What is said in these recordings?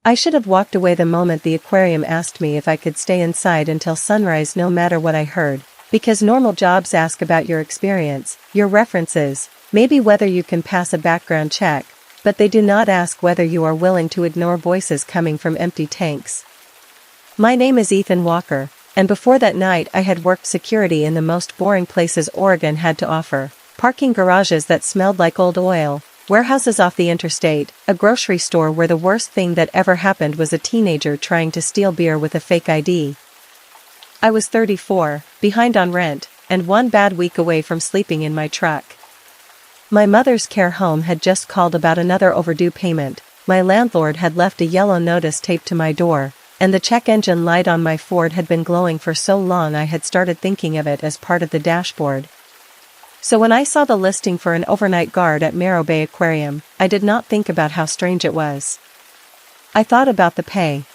I should have walked away the moment the aquarium asked me if I could stay inside until sunrise no matter what I heard, because normal jobs ask about your experience, your references, maybe whether you can pass a background check, but they do not ask whether you are willing to ignore voices coming from empty tanks. My name is Ethan Walker, and before that night I had worked security in the most boring places Oregon had to offer: parking garages that smelled like old oil, warehouses off the interstate, a grocery store where the worst thing that ever happened was a teenager trying to steal beer with a fake ID. I was 34, behind on rent, and one bad week away from sleeping in my truck. My mother's care home had just called about another overdue payment, my landlord had left a yellow notice taped to my door, and the check engine light on my Ford had been glowing for so long I had started thinking of it as part of the dashboard. So when I saw the listing for an overnight guard at Marrow Bay Aquarium, I did not think about how strange it was. I thought about the pay.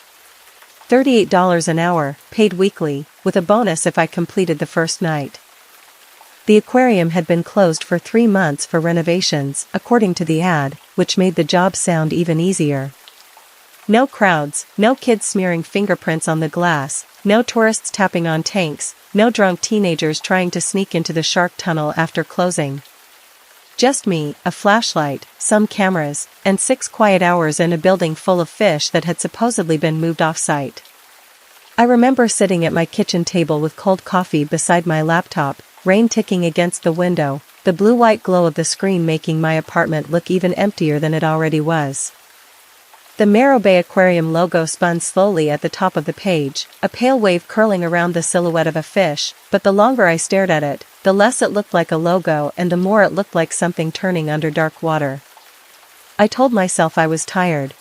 $38 an hour, paid weekly, with a bonus if I completed the first night. The aquarium had been closed for 3 months for renovations, according to the ad, which made the job sound even easier. No crowds, no kids smearing fingerprints on the glass, no tourists tapping on tanks, no drunk teenagers trying to sneak into the shark tunnel after closing. Just me, a flashlight, some cameras, and 6 quiet hours in a building full of fish that had supposedly been moved off-site. I remember sitting at my kitchen table with cold coffee beside my laptop, rain ticking against the window, the blue-white glow of the screen making my apartment look even emptier than it already was. The Marrow Bay Aquarium logo spun slowly at the top of the page, a pale wave curling around the silhouette of a fish, but the longer I stared at it, the less it looked like a logo and the more it looked like something turning under dark water. I told myself I was tired.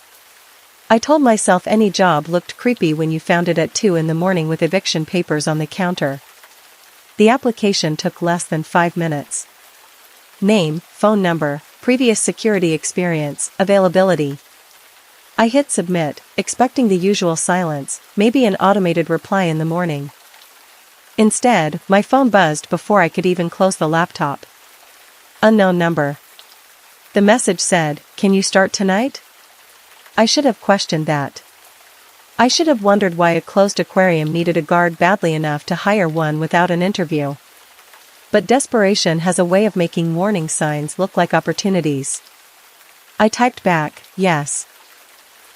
I told myself any job looked creepy when you found it at 2 in the morning with eviction papers on the counter. The application took less than 5 minutes. Name, phone number, previous security experience, availability. I hit submit, expecting the usual silence, maybe an automated reply in the morning. Instead, my phone buzzed before I could even close the laptop. Unknown number. The message said, "Can you start tonight?" I should have questioned that. I should have wondered why a closed aquarium needed a guard badly enough to hire one without an interview. But desperation has a way of making warning signs look like opportunities. I typed back, yes.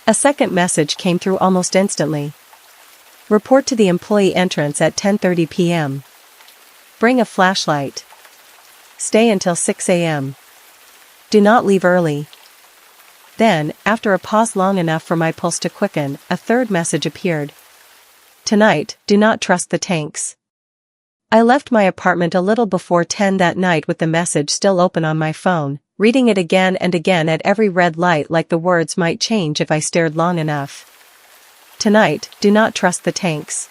A second message came through almost instantly. Report to the employee entrance at 10:30 p.m. Bring a flashlight. Stay until 6 a.m. Do not leave early. Then, after a pause long enough for my pulse to quicken, a third message appeared. Tonight, do not trust the tanks. I left my apartment a little before 10 that night with the message still open on my phone, reading it again and again at every red light like the words might change if I stared long enough. Tonight, do not trust the tanks.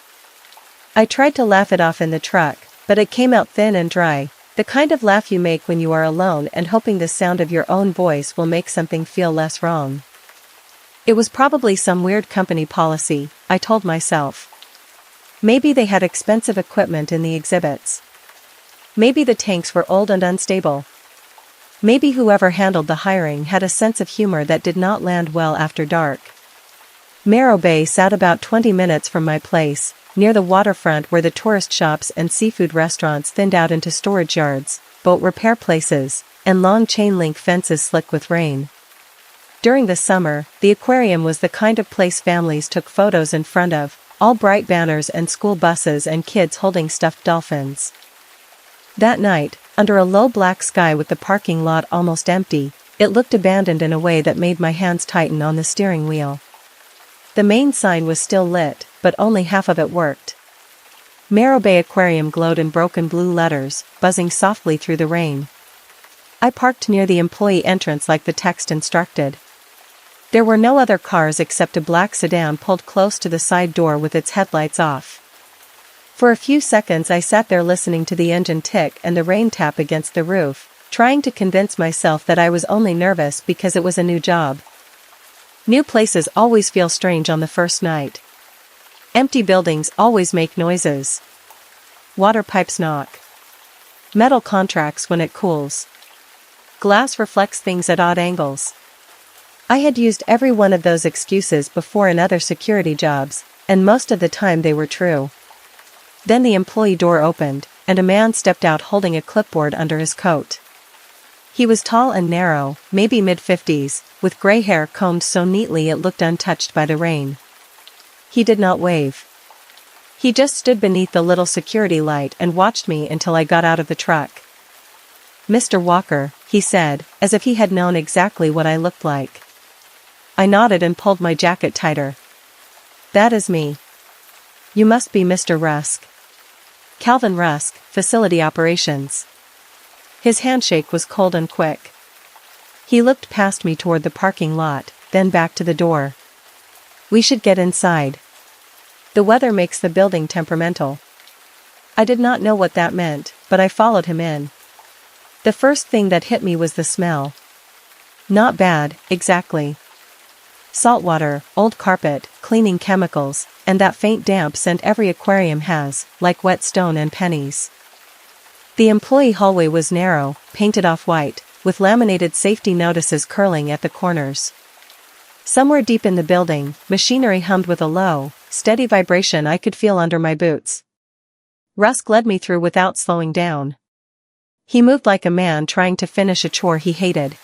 I tried to laugh it off in the truck, but it came out thin and dry, the kind of laugh you make when you are alone and hoping the sound of your own voice will make something feel less wrong. It was probably some weird company policy, I told myself. Maybe they had expensive equipment in the exhibits. Maybe the tanks were old and unstable. Maybe whoever handled the hiring had a sense of humor that did not land well after dark. Marrow Bay sat about 20 minutes from my place, near the waterfront where the tourist shops and seafood restaurants thinned out into storage yards, boat repair places, and long chain-link fences slick with rain. During the summer, the aquarium was the kind of place families took photos in front of, all bright banners and school buses and kids holding stuffed dolphins. That night, under a low black sky with the parking lot almost empty, it looked abandoned in a way that made my hands tighten on the steering wheel. The main sign was still lit, but only half of it worked. Marrow Bay Aquarium glowed in broken blue letters, buzzing softly through the rain. I parked near the employee entrance like the text instructed. There were no other cars except a black sedan pulled close to the side door with its headlights off. For a few seconds I sat there listening to the engine tick and the rain tap against the roof, trying to convince myself that I was only nervous because it was a new job. New places always feel strange on the first night. Empty buildings always make noises. Water pipes knock. Metal contracts when it cools. Glass reflects things at odd angles. I had used every one of those excuses before in other security jobs, and most of the time they were true. Then the employee door opened, and a man stepped out holding a clipboard under his coat. He was tall and narrow, maybe mid-50s, with gray hair combed so neatly it looked untouched by the rain. He did not wave. He just stood beneath the little security light and watched me until I got out of the truck. "Mr. Walker," he said, as if he had known exactly what I looked like. I nodded and pulled my jacket tighter. "That is me. You must be Mr. Rusk." "Calvin Rusk, Facility Operations." His handshake was cold and quick. He looked past me toward the parking lot, then back to the door. "We should get inside. The weather makes the building temperamental." I did not know what that meant, but I followed him in. The first thing that hit me was the smell. Not bad, exactly. Saltwater, old carpet, cleaning chemicals, and that faint damp scent every aquarium has, like wet stone and pennies. The employee hallway was narrow, painted off-white, with laminated safety notices curling at the corners. Somewhere deep in the building, machinery hummed with a low, steady vibration I could feel under my boots. Rusk led me through without slowing down. He moved like a man trying to finish a chore he hated.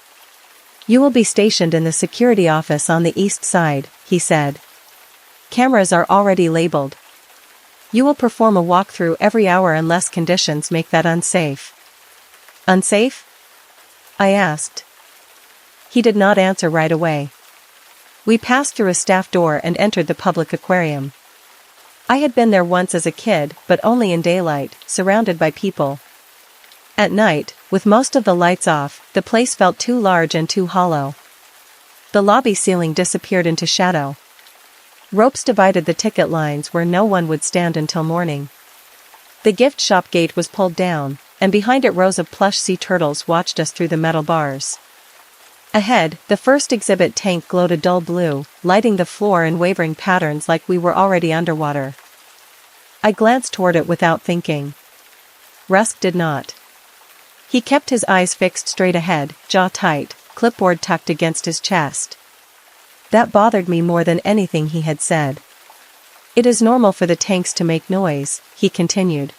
"You will be stationed in the security office on the east side," he said. "Cameras are already labeled. You will perform a walkthrough every hour unless conditions make that unsafe." "Unsafe?" I asked. He did not answer right away. We passed through a staff door and entered the public aquarium. I had been there once as a kid, but only in daylight, surrounded by people. At night, with most of the lights off, the place felt too large and too hollow. The lobby ceiling disappeared into shadow. Ropes divided the ticket lines where no one would stand until morning. The gift shop gate was pulled down, and behind it rows of plush sea turtles watched us through the metal bars. Ahead, the first exhibit tank glowed a dull blue, lighting the floor in wavering patterns like we were already underwater. I glanced toward it without thinking. Rusk did not. He kept his eyes fixed straight ahead, jaw tight, clipboard tucked against his chest. That bothered me more than anything he had said. "It is normal for the tanks to make noise," he continued.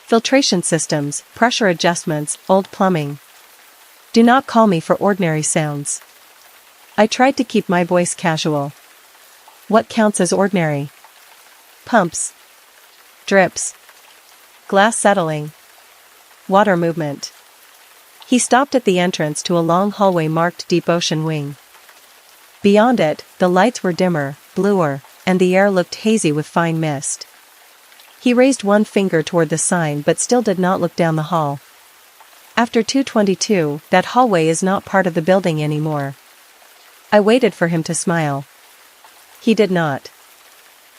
"Filtration systems, pressure adjustments, old plumbing. Do not call me for ordinary sounds." I tried to keep my voice casual. "What counts as ordinary?" "Pumps. Drips. Glass settling. Water movement." He stopped at the entrance to a long hallway marked Deep Ocean Wing. Beyond it, the lights were dimmer, bluer, and the air looked hazy with fine mist. He raised one finger toward the sign but still did not look down the hall. "After 222, that hallway is not part of the building anymore." I waited for him to smile. He did not.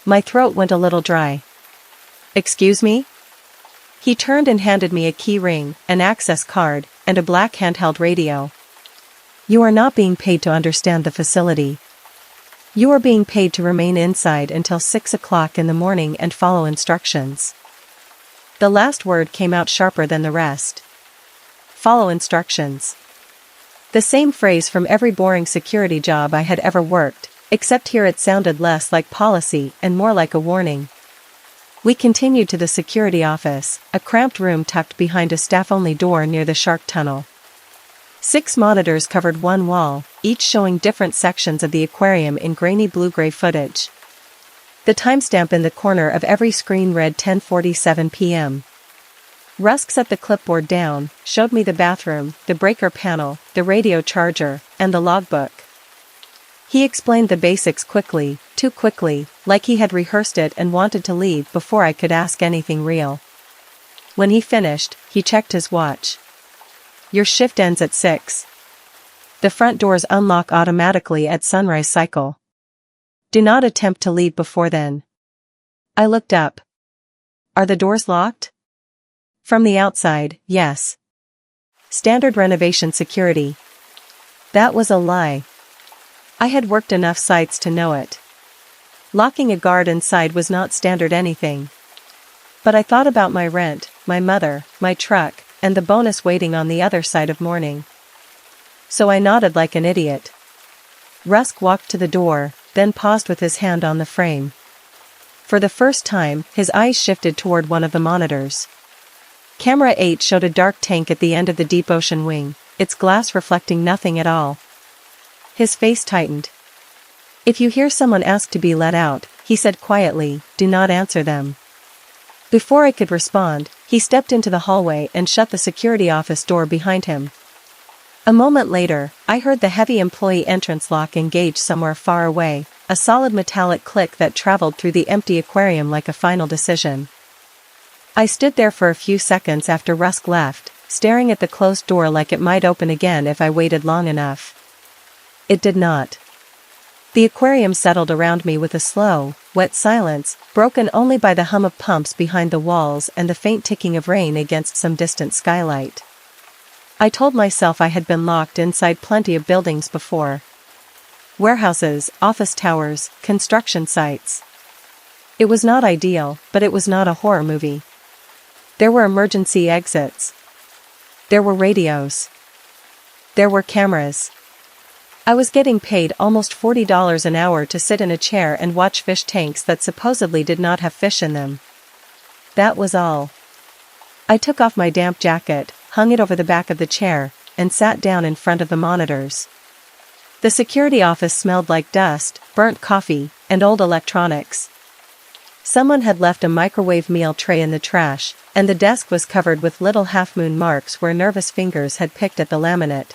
My throat went a little dry. "Excuse me?" He turned and handed me a key ring, an access card, and a black handheld radio. "You are not being paid to understand the facility. You are being paid to remain inside until 6 o'clock in the morning and follow instructions." The last word came out sharper than the rest. Follow instructions. The same phrase from every boring security job I had ever worked, except here it sounded less like policy and more like a warning. We continued to the security office, a cramped room tucked behind a staff-only door near the shark tunnel. 6 monitors covered one wall, each showing different sections of the aquarium in grainy blue-gray footage. The timestamp in the corner of every screen read 10:47 p.m. Rusk set the clipboard down, showed me the bathroom, the breaker panel, the radio charger, and the logbook. He explained the basics quickly, too quickly, like he had rehearsed it and wanted to leave before I could ask anything real. When he finished, he checked his watch. "Your shift ends at 6. The front doors unlock automatically at sunrise cycle. Do not attempt to leave before then." I looked up. "Are the doors locked?" "From the outside, yes. Standard renovation security." That was a lie. I had worked enough sites to know it. Locking a guard inside was not standard anything. But I thought about my rent, my mother, my truck, and the bonus waiting on the other side of morning. So I nodded like an idiot. Rusk walked to the door, then paused with his hand on the frame. For the first time, his eyes shifted toward one of the monitors. Camera 8 showed a dark tank at the end of the deep ocean wing, its glass reflecting nothing at all. His face tightened. "If you hear someone ask to be let out," he said quietly, "do not answer them." Before I could respond, he stepped into the hallway and shut the security office door behind him. A moment later, I heard the heavy employee entrance lock engage somewhere far away, a solid metallic click that traveled through the empty aquarium like a final decision. I stood there for a few seconds after Rusk left, staring at the closed door like it might open again if I waited long enough. It did not. The aquarium settled around me with a slow, wet silence, broken only by the hum of pumps behind the walls and the faint ticking of rain against some distant skylight. I told myself I had been locked inside plenty of buildings before. Warehouses, office towers, construction sites. It was not ideal, but it was not a horror movie. There were emergency exits. There were radios. There were cameras. I was getting paid almost $40 an hour to sit in a chair and watch fish tanks that supposedly did not have fish in them. That was all. I took off my damp jacket, hung it over the back of the chair, and sat down in front of the monitors. The security office smelled like dust, burnt coffee, and old electronics. Someone had left a microwave meal tray in the trash, and the desk was covered with little half-moon marks where nervous fingers had picked at the laminate.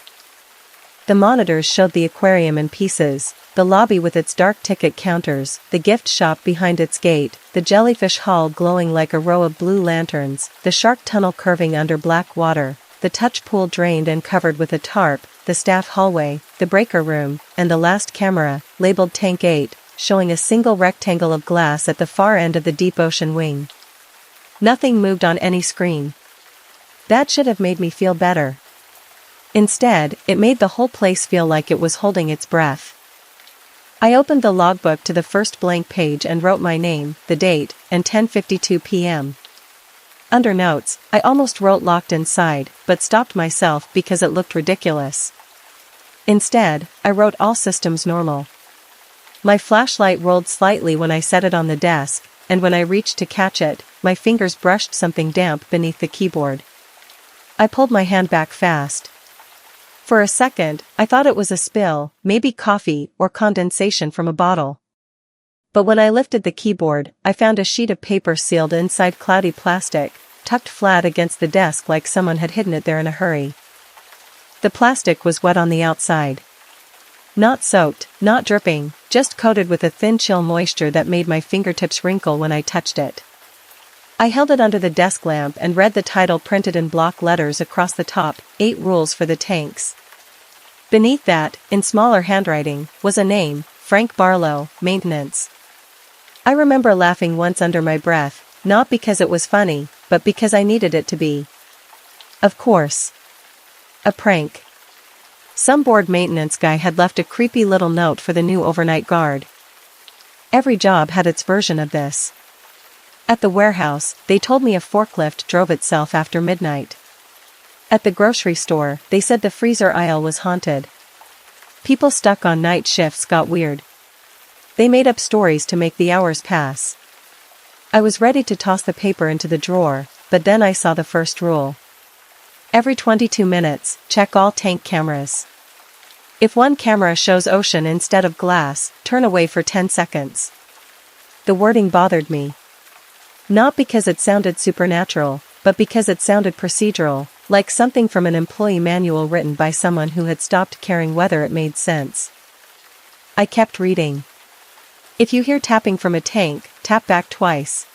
The monitors showed the aquarium in pieces, the lobby with its dark ticket counters, the gift shop behind its gate, the jellyfish hall glowing like a row of blue lanterns, the shark tunnel curving under black water, the touch pool drained and covered with a tarp, the staff hallway, the breaker room, and the last camera, labeled Tank 8, showing a single rectangle of glass at the far end of the deep ocean wing. Nothing moved on any screen. That should have made me feel better. Instead, it made the whole place feel like it was holding its breath. I opened the logbook to the first blank page and wrote my name, the date, and 10:52 p.m. Under notes, I almost wrote locked inside, but stopped myself because it looked ridiculous. Instead, I wrote all systems normal. My flashlight rolled slightly when I set it on the desk, and when I reached to catch it, my fingers brushed something damp beneath the keyboard. I pulled my hand back fast. For a second, I thought it was a spill, maybe coffee or condensation from a bottle. But when I lifted the keyboard, I found a sheet of paper sealed inside cloudy plastic, tucked flat against the desk like someone had hidden it there in a hurry. The plastic was wet on the outside. Not soaked, not dripping, just coated with a thin chill moisture that made my fingertips wrinkle when I touched it. I held it under the desk lamp and read the title printed in block letters across the top, 8 Rules for the Tanks. Beneath that, in smaller handwriting, was a name, Frank Barlow, Maintenance. I remember laughing once under my breath, not because it was funny, but because I needed it to be. Of course. A prank. Some bored maintenance guy had left a creepy little note for the new overnight guard. Every job had its version of this. At the warehouse, they told me a forklift drove itself after midnight. At the grocery store, they said the freezer aisle was haunted. People stuck on night shifts got weird. They made up stories to make the hours pass. I was ready to toss the paper into the drawer, but then I saw the first rule. Every 22 minutes, check all tank cameras. If one camera shows ocean instead of glass, turn away for 10 seconds. The wording bothered me. Not because it sounded supernatural, but because it sounded procedural, like something from an employee manual written by someone who had stopped caring whether it made sense. I kept reading. If you hear tapping from a tank, tap back twice.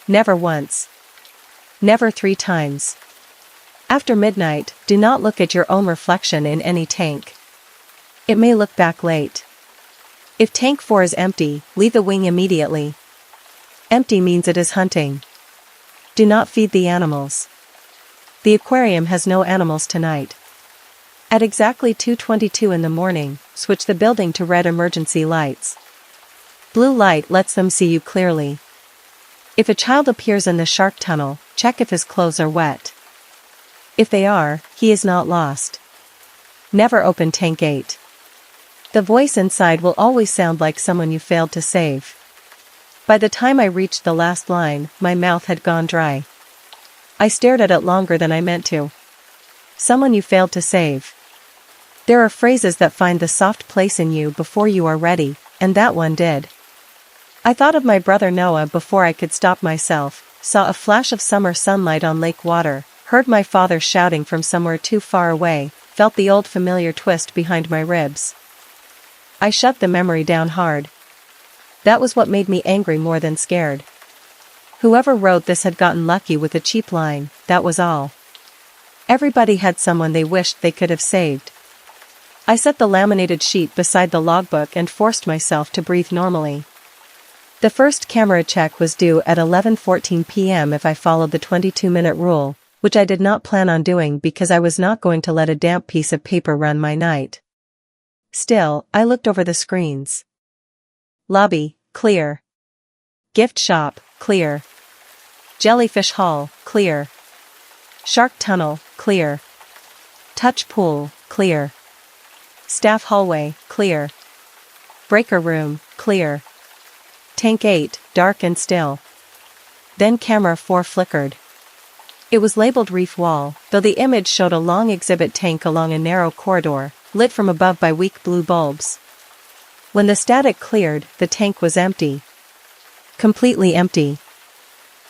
Never once. Never 3 times. After midnight, do not look at your own reflection in any tank. It may look back late. If tank 4 is empty, leave the wing immediately. Empty means it is hunting. Do not feed the animals. The aquarium has no animals tonight. At exactly 2:22 in the morning, switch the building to red emergency lights. Blue light lets them see you clearly. If a child appears in the shark tunnel, check if his clothes are wet. If they are, he is not lost. Never open tank 8. The voice inside will always sound like someone you failed to save. By the time I reached the last line, my mouth had gone dry. I stared at it longer than I meant to. Someone you failed to save. There are phrases that find the soft place in you before you are ready, and that one did. I thought of my brother Noah before I could stop myself, saw a flash of summer sunlight on lake water, heard my father shouting from somewhere too far away, felt the old familiar twist behind my ribs. I shut the memory down hard. That was what made me angry more than scared. Whoever wrote this had gotten lucky with a cheap line, that was all. Everybody had someone they wished they could have saved. I set the laminated sheet beside the logbook and forced myself to breathe normally. The first camera check was due at 11:14 p.m. if I followed the 22-minute rule, which I did not plan on doing because I was not going to let a damp piece of paper run my night. Still, I looked over the screens. Lobby, clear. Gift shop, clear. Jellyfish hall, clear. Shark tunnel, clear. Touch pool, clear. Staff hallway, clear. Breaker room, clear. Tank 8, dark and still. Then camera 4 flickered. It was labeled reef wall, though the image showed a long exhibit tank along a narrow corridor, lit from above by weak blue bulbs. When the static cleared, the tank was empty. Completely empty.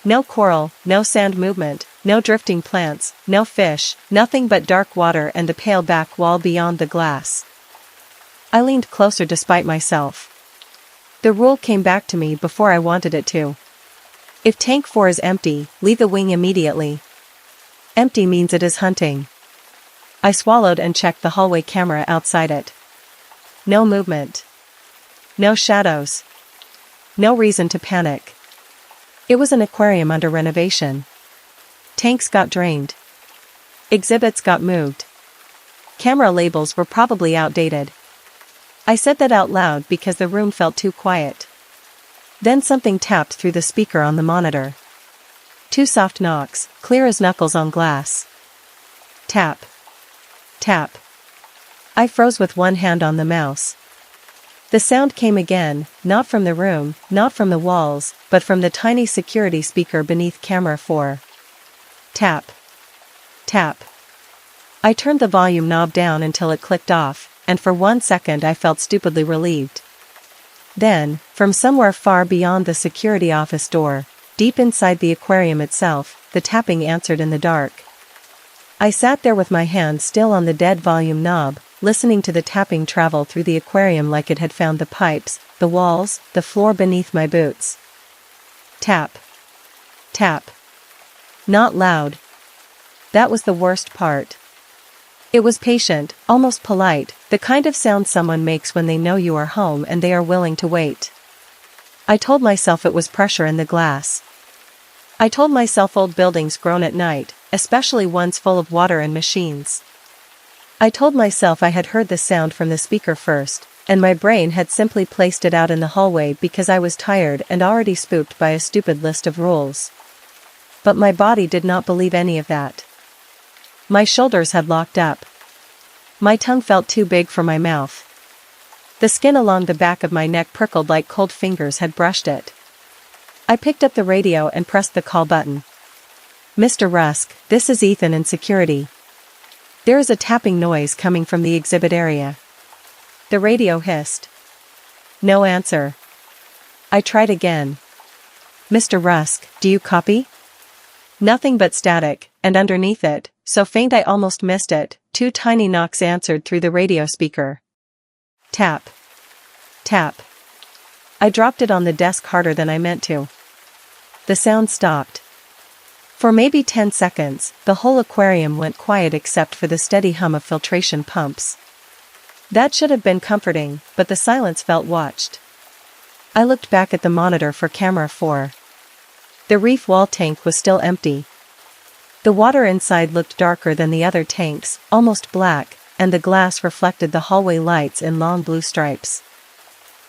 No coral, no sand movement, no drifting plants, no fish, nothing but dark water and the pale back wall beyond the glass. I leaned closer despite myself. The rule came back to me before I wanted it to. If tank 4 is empty, leave the wing immediately. Empty means it is hunting. I swallowed and checked the hallway camera outside it. No movement. No shadows. No reason to panic. It was an aquarium under renovation. Tanks got drained. Exhibits got moved. Camera labels were probably outdated. I said that out loud because the room felt too quiet. Then something tapped through the speaker on the monitor. 2 soft knocks, clear as knuckles on glass. Tap. Tap. I froze with one hand on the mouse. The sound came again, not from the room, not from the walls, but from the tiny security speaker beneath camera 4. Tap. Tap. I turned the volume knob down until it clicked off, and for 1 second I felt stupidly relieved. Then, from somewhere far beyond the security office door, deep inside the aquarium itself, the tapping answered in the dark. I sat there with my hand still on the dead volume knob, listening to the tapping travel through the aquarium like it had found the pipes, the walls, the floor beneath my boots. Tap. Tap. Not loud. That was the worst part. It was patient, almost polite, the kind of sound someone makes when they know you are home and they are willing to wait. I told myself it was pressure in the glass. I told myself old buildings groan at night, especially ones full of water and machines. I told myself I had heard the sound from the speaker first, and my brain had simply placed it out in the hallway because I was tired and already spooked by a stupid list of rules. But my body did not believe any of that. My shoulders had locked up. My tongue felt too big for my mouth. The skin along the back of my neck prickled like cold fingers had brushed it. I picked up the radio and pressed the call button. Mr. Rusk, this is Ethan in security. There is a tapping noise coming from the exhibit area. The radio hissed. No answer. I tried again. Mr. Rusk, do you copy? Nothing but static, and underneath it, so faint I almost missed it, 2 tiny knocks answered through the radio speaker. Tap. Tap. I dropped it on the desk harder than I meant to. The sound stopped. For maybe 10 seconds, the whole aquarium went quiet except for the steady hum of filtration pumps. That should have been comforting, but the silence felt watched. I looked back at the monitor for camera 4. The reef wall tank was still empty. The water inside looked darker than the other tanks, almost black, and the glass reflected the hallway lights in long blue stripes.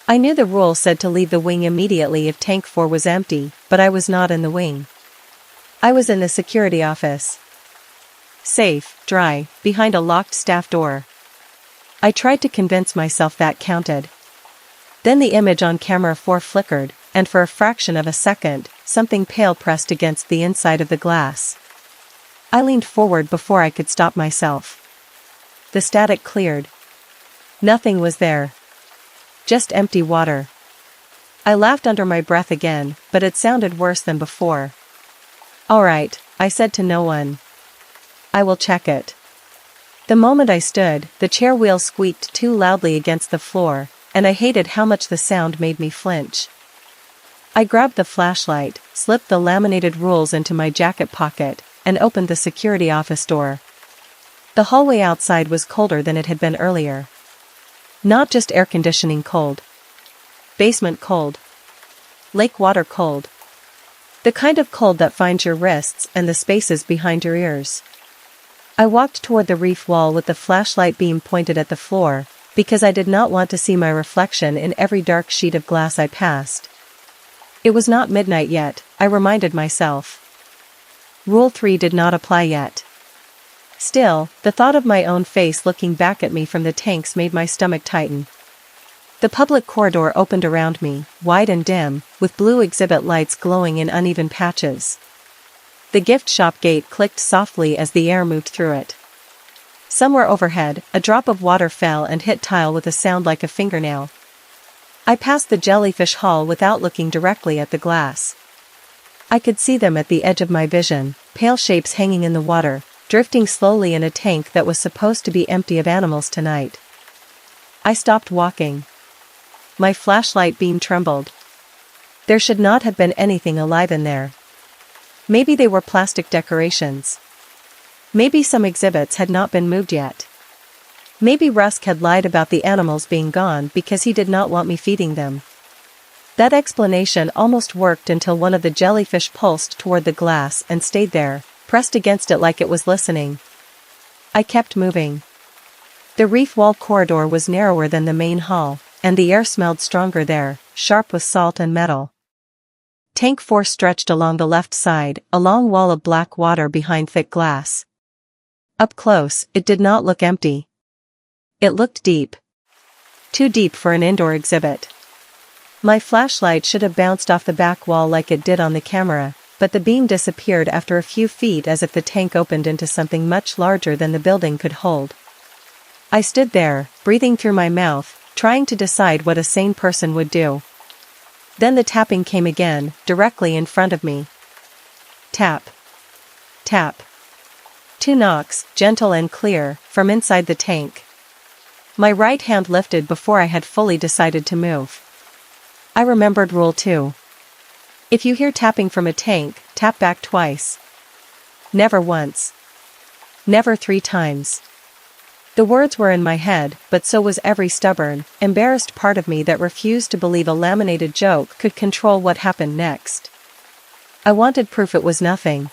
I knew the rule said to leave the wing immediately if tank 4 was empty, but I was not in the wing. I was in the security office. Safe, dry, behind a locked staff door. I tried to convince myself that counted. Then the image on camera 4 flickered, and for a fraction of a second, something pale pressed against the inside of the glass. I leaned forward before I could stop myself. The static cleared. Nothing was there. Just empty water. I laughed under my breath again, but it sounded worse than before. "All right," I said to no one. "I will check it." The moment I stood, the chair wheels squeaked too loudly against the floor, and I hated how much the sound made me flinch. I grabbed the flashlight, slipped the laminated rules into my jacket pocket, and opened the security office door. The hallway outside was colder than it had been earlier. Not just air conditioning cold. Basement cold. Lake water cold. The kind of cold that finds your wrists and the spaces behind your ears. I walked toward the reef wall with the flashlight beam pointed at the floor, because I did not want to see my reflection in every dark sheet of glass I passed. It was not midnight yet, I reminded myself. Rule 3 did not apply yet. Still, the thought of my own face looking back at me from the tanks made my stomach tighten. The public corridor opened around me, wide and dim, with blue exhibit lights glowing in uneven patches. The gift shop gate clicked softly as the air moved through it. Somewhere overhead, a drop of water fell and hit tile with a sound like a fingernail. I passed the jellyfish hall without looking directly at the glass. I could see them at the edge of my vision, pale shapes hanging in the water, drifting slowly in a tank that was supposed to be empty of animals tonight. I stopped walking. My flashlight beam trembled. There should not have been anything alive in there. Maybe they were plastic decorations. Maybe some exhibits had not been moved yet. Maybe Rusk had lied about the animals being gone because he did not want me feeding them. That explanation almost worked until one of the jellyfish pulsed toward the glass and stayed there, pressed against it like it was listening. I kept moving. The reef wall corridor was narrower than the main hall, and the air smelled stronger there, sharp with salt and metal. Tank 4 stretched along the left side, a long wall of black water behind thick glass. Up close, it did not look empty. It looked deep. Too deep for an indoor exhibit. My flashlight should have bounced off the back wall like it did on the camera, but the beam disappeared after a few feet as if the tank opened into something much larger than the building could hold. I stood there, breathing through my mouth, trying to decide what a sane person would do. Then the tapping came again, directly in front of me. Tap. Tap. 2 knocks, gentle and clear, from inside the tank. My right hand lifted before I had fully decided to move. I remembered Rule 2. If you hear tapping from a tank, tap back twice. Never once. Never 3 times. The words were in my head, but so was every stubborn, embarrassed part of me that refused to believe a laminated joke could control what happened next. I wanted proof it was nothing.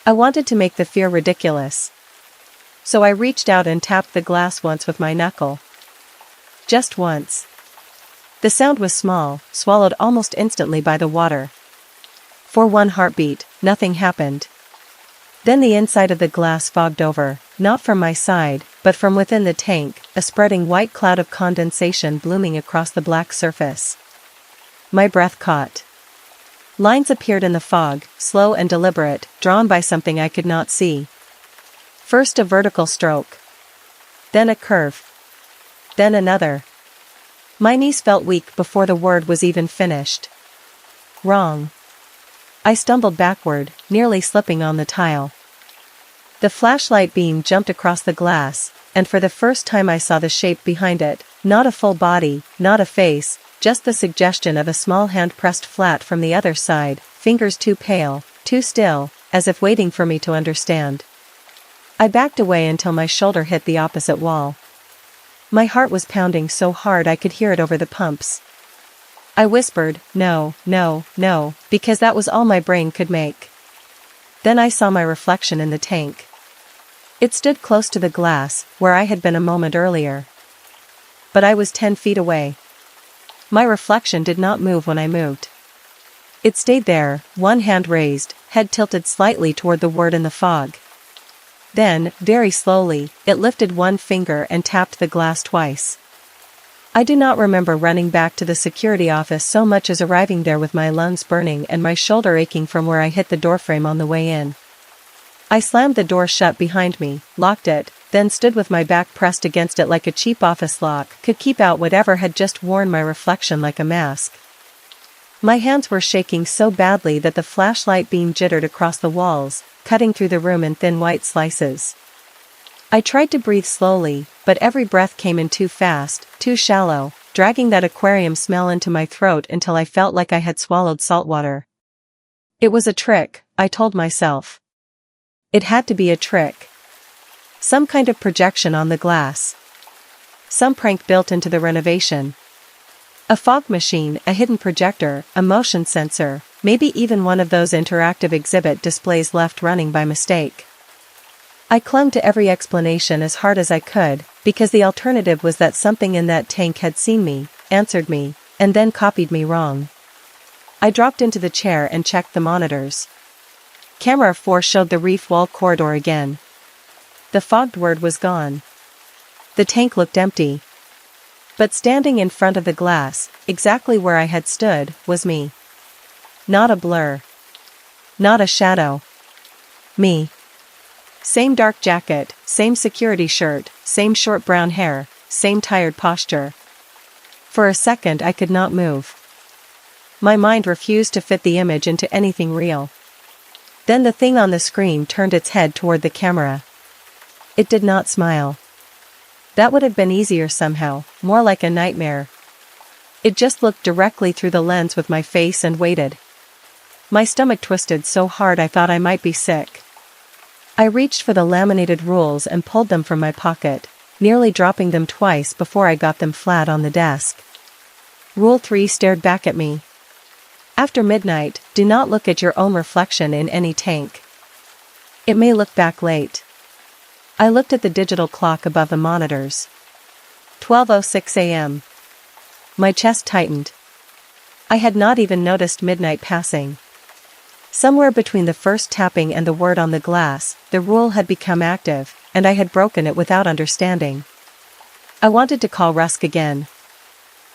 I wanted to make the fear ridiculous. So I reached out and tapped the glass once with my knuckle. Just once. The sound was small, swallowed almost instantly by the water. For 1 heartbeat, nothing happened. Then the inside of the glass fogged over, not from my side, but from within the tank, a spreading white cloud of condensation blooming across the black surface. My breath caught. Lines appeared in the fog, slow and deliberate, drawn by something I could not see. First a vertical stroke. Then a curve. Then another. My knees felt weak before the word was even finished. Wrong. I stumbled backward, nearly slipping on the tile. The flashlight beam jumped across the glass, and for the first time I saw the shape behind it, not a full body, not a face, just the suggestion of a small hand pressed flat from the other side, fingers too pale, too still, as if waiting for me to understand. I backed away until my shoulder hit the opposite wall. My heart was pounding so hard I could hear it over the pumps. I whispered, "No, no, no," because that was all my brain could make. Then I saw my reflection in the tank. It stood close to the glass, where I had been a moment earlier. But I was 10 feet away. My reflection did not move when I moved. It stayed there, one hand raised, head tilted slightly toward the word in the fog. Then, very slowly, it lifted one finger and tapped the glass twice. I do not remember running back to the security office so much as arriving there with my lungs burning and my shoulder aching from where I hit the doorframe on the way in. I slammed the door shut behind me, locked it, then stood with my back pressed against it like a cheap office lock could keep out whatever had just worn my reflection like a mask. My hands were shaking so badly that the flashlight beam jittered across the walls, cutting through the room in thin white slices. I tried to breathe slowly, but every breath came in too fast, too shallow, dragging that aquarium smell into my throat until I felt like I had swallowed salt water. It was a trick, I told myself. It had to be a trick. Some kind of projection on the glass. Some prank built into the renovation. A fog machine, a hidden projector, a motion sensor, maybe even one of those interactive exhibit displays left running by mistake. I clung to every explanation as hard as I could, because the alternative was that something in that tank had seen me, answered me, and then copied me wrong. I dropped into the chair and checked the monitors. Camera 4 showed the reef wall corridor again. The fogged word was gone. The tank looked empty. But standing in front of the glass, exactly where I had stood, was me. Not a blur. Not a shadow. Me. Same dark jacket, same security shirt, same short brown hair, same tired posture. For a second I could not move. My mind refused to fit the image into anything real. Then the thing on the screen turned its head toward the camera. It did not smile. That would have been easier somehow, more like a nightmare. It just looked directly through the lens with my face and waited. My stomach twisted so hard I thought I might be sick. I reached for the laminated rules and pulled them from my pocket, nearly dropping them twice before I got them flat on the desk. Rule 3 stared back at me. After midnight, do not look at your own reflection in any tank. It may look back late. I looked at the digital clock above the monitors. 12:06 a.m. My chest tightened. I had not even noticed midnight passing. Somewhere between the first tapping and the word on the glass, the rule had become active, and I had broken it without understanding. I wanted to call Rusk again.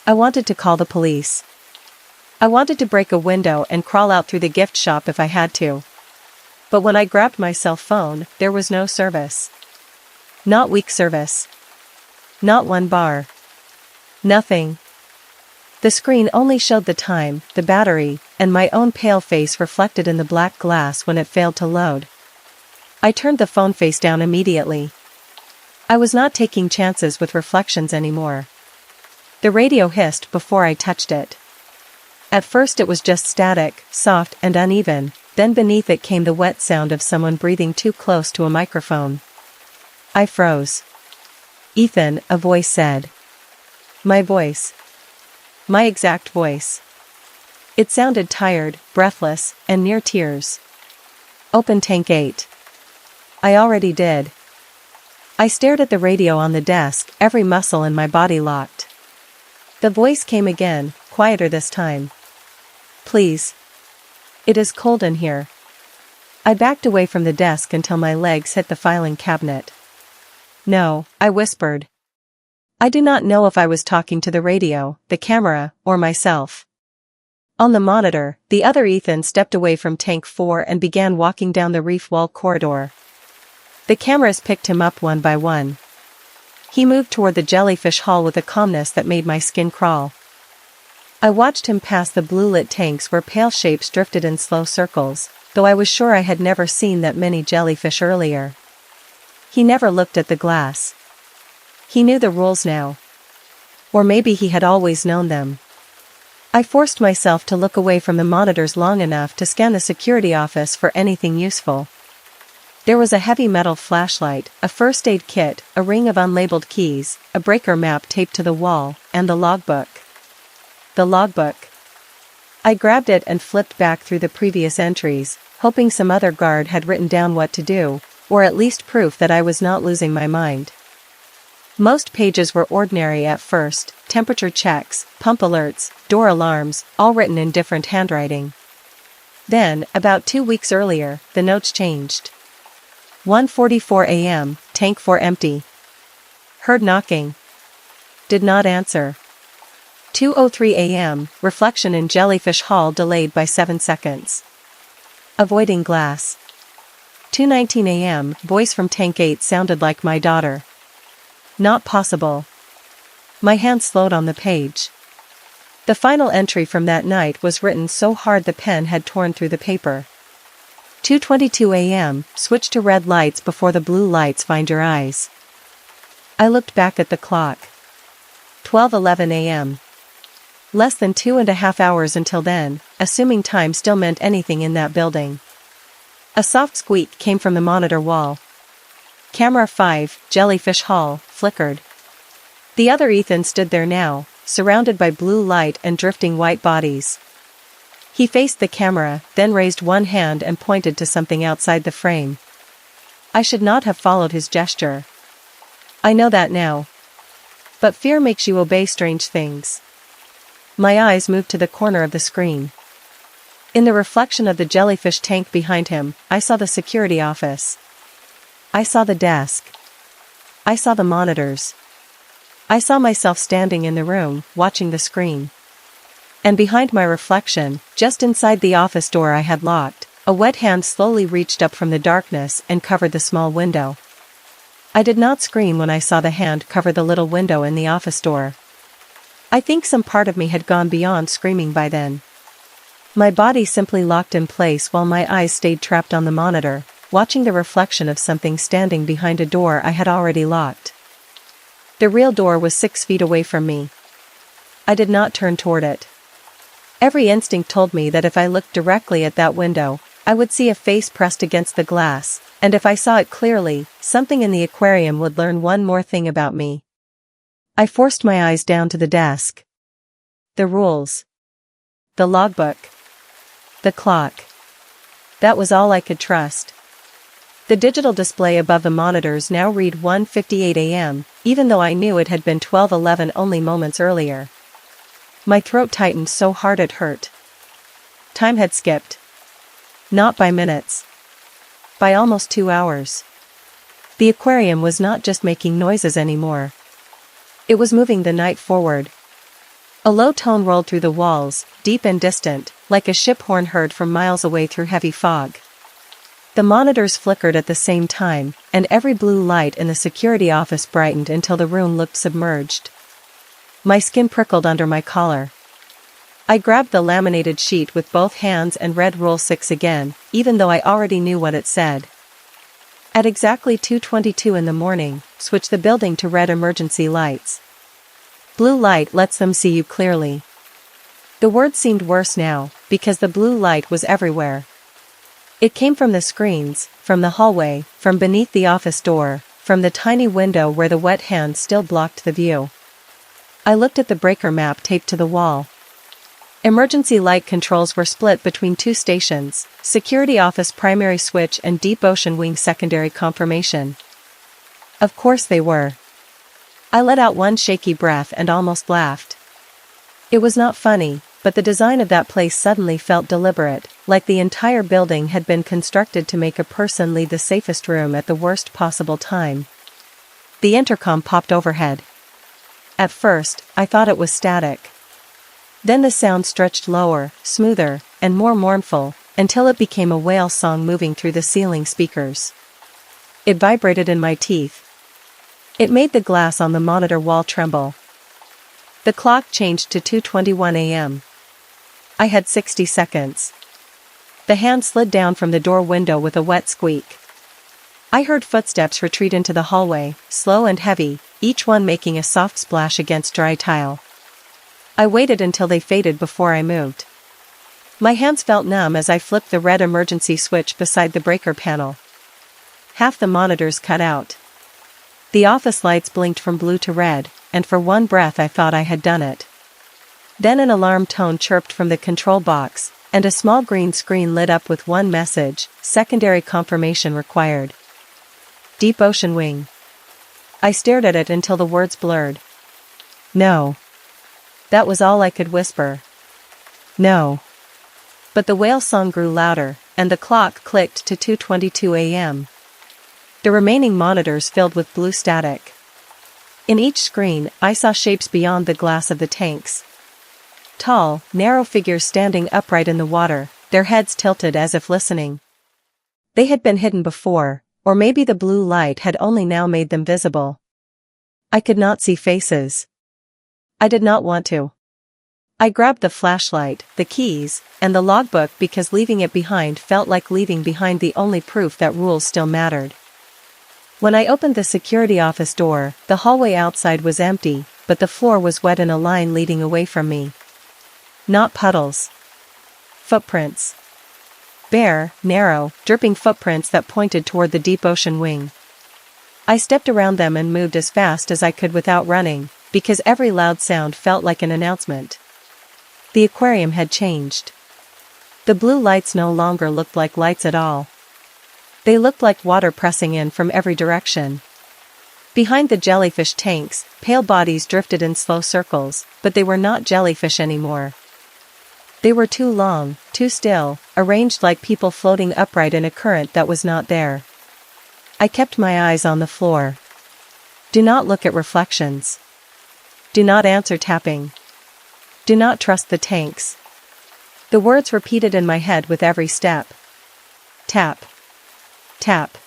I wanted to call the police. I wanted to break a window and crawl out through the gift shop if I had to. But when I grabbed my cell phone, there was no service. Not weak service. Not one bar. Nothing. The screen only showed the time, the battery, and my own pale face reflected in the black glass when it failed to load. I turned the phone face down immediately. I was not taking chances with reflections anymore. The radio hissed before I touched it. At first it was just static, soft and uneven, then beneath it came the wet sound of someone breathing too close to a microphone. I froze. Ethan, a voice said. My voice. My exact voice. It sounded tired, breathless, and near tears. Open tank 8. I already did. I stared at the radio on the desk, every muscle in my body locked. The voice came again, quieter this time. Please. It is cold in here. I backed away from the desk until my legs hit the filing cabinet. No, I whispered. I do not know if I was talking to the radio, the camera, or myself. On the monitor, the other Ethan stepped away from Tank 4 and began walking down the reef wall corridor. The cameras picked him up one by one. He moved toward the jellyfish hall with a calmness that made my skin crawl. I watched him pass the blue-lit tanks where pale shapes drifted in slow circles, though I was sure I had never seen that many jellyfish earlier. He never looked at the glass. He knew the rules now. Or maybe he had always known them. I forced myself to look away from the monitors long enough to scan the security office for anything useful. There was a heavy metal flashlight, a first aid kit, a ring of unlabeled keys, a breaker map taped to the wall, and the logbook. The logbook. I grabbed it and flipped back through the previous entries, hoping some other guard had written down what to do, or at least proof that I was not losing my mind. Most pages were ordinary at first, temperature checks, pump alerts, door alarms, all written in different handwriting. Then, about 2 weeks earlier, the notes changed. 1:44 a.m., tank 4 empty. Heard knocking. Did not answer. 2:03 a.m., reflection in jellyfish hall delayed by 7 seconds. Avoiding glass. 2:19 a.m., voice from tank 8 sounded like my daughter. Not possible. My hand slowed on the page. The final entry from that night was written so hard the pen had torn through the paper. 2:22 a.m., switch to red lights before the blue lights find your eyes. I looked back at the clock. 12:11 a.m. Less than 2.5 hours until then, assuming time still meant anything in that building. A soft squeak came from the monitor wall. Camera 5, Jellyfish Hall, flickered. The other Ethan stood there now, surrounded by blue light and drifting white bodies. He faced the camera, then raised one hand and pointed to something outside the frame. I should not have followed his gesture. I know that now. But fear makes you obey strange things. My eyes moved to the corner of the screen. In the reflection of the jellyfish tank behind him, I saw the security office. I saw the desk. I saw the monitors. I saw myself standing in the room, watching the screen. And behind my reflection, just inside the office door I had locked, a wet hand slowly reached up from the darkness and covered the small window. I did not scream when I saw the hand cover the little window in the office door. I think some part of me had gone beyond screaming by then. My body simply locked in place while my eyes stayed trapped on the monitor, watching the reflection of something standing behind a door I had already locked. The real door was 6 feet away from me. I did not turn toward it. Every instinct told me that if I looked directly at that window, I would see a face pressed against the glass, and if I saw it clearly, something in the aquarium would learn one more thing about me. I forced my eyes down to the desk. The rules. The logbook. The clock. That was all I could trust. The digital display above the monitors now read 1:58 a.m., even though I knew it had been 12:11 only moments earlier. My throat tightened so hard it hurt. Time had skipped. Not by minutes. By almost 2 hours. The aquarium was not just making noises anymore. It was moving the night forward. A low tone rolled through the walls, deep and distant, like a ship horn heard from miles away through heavy fog. The monitors flickered at the same time, and every blue light in the security office brightened until the room looked submerged. My skin prickled under my collar. I grabbed the laminated sheet with both hands and read Rule 6 again, even though I already knew what it said. At exactly 2:22 in the morning, switch the building to red emergency lights. Blue light lets them see you clearly. The word seemed worse now, because the blue light was everywhere. It came from the screens, from the hallway, from beneath the office door, from the tiny window where the wet hand still blocked the view. I looked at the breaker map taped to the wall. Emergency light controls were split between 2 stations, security office primary switch and deep ocean wing secondary confirmation. Of course they were. I let out one shaky breath and almost laughed. It was not funny, but the design of that place suddenly felt deliberate, like the entire building had been constructed to make a person leave the safest room at the worst possible time. The intercom popped overhead. At first, I thought it was static. Then the sound stretched lower, smoother, and more mournful, until it became a whale song moving through the ceiling speakers. It vibrated in my teeth. It made the glass on the monitor wall tremble. The clock changed to 2:21 a.m. I had 60 seconds. The hand slid down from the door window with a wet squeak. I heard footsteps retreat into the hallway, slow and heavy, each one making a soft splash against dry tile. I waited until they faded before I moved. My hands felt numb as I flipped the red emergency switch beside the breaker panel. Half the monitors cut out. The office lights blinked from blue to red, and for one breath I thought I had done it. Then an alarm tone chirped from the control box, and a small green screen lit up with one message: secondary confirmation required. Deep ocean wing. I stared at it until the words blurred. No. That was all I could whisper. No. But the whale song grew louder, and the clock clicked to 2:22 a.m. the remaining monitors filled with blue static. In each screen, I saw shapes beyond the glass of the tanks. Tall, narrow figures standing upright in the water, their heads tilted as if listening. They had been hidden before, or maybe the blue light had only now made them visible. I could not see faces. I did not want to. I grabbed the flashlight, the keys, and the logbook because leaving it behind felt like leaving behind the only proof that rules still mattered. When I opened the security office door, the hallway outside was empty, but the floor was wet in a line leading away from me. Not puddles. Footprints. Bare, narrow, dripping footprints that pointed toward the deep ocean wing. I stepped around them and moved as fast as I could without running, because every loud sound felt like an announcement. The aquarium had changed. The blue lights no longer looked like lights at all. They looked like water pressing in from every direction. Behind the jellyfish tanks, pale bodies drifted in slow circles, but they were not jellyfish anymore. They were too long, too still, arranged like people floating upright in a current that was not there. I kept my eyes on the floor. Do not look at reflections. Do not answer tapping. Do not trust the tanks. The words repeated in my head with every step. Tap. Tap.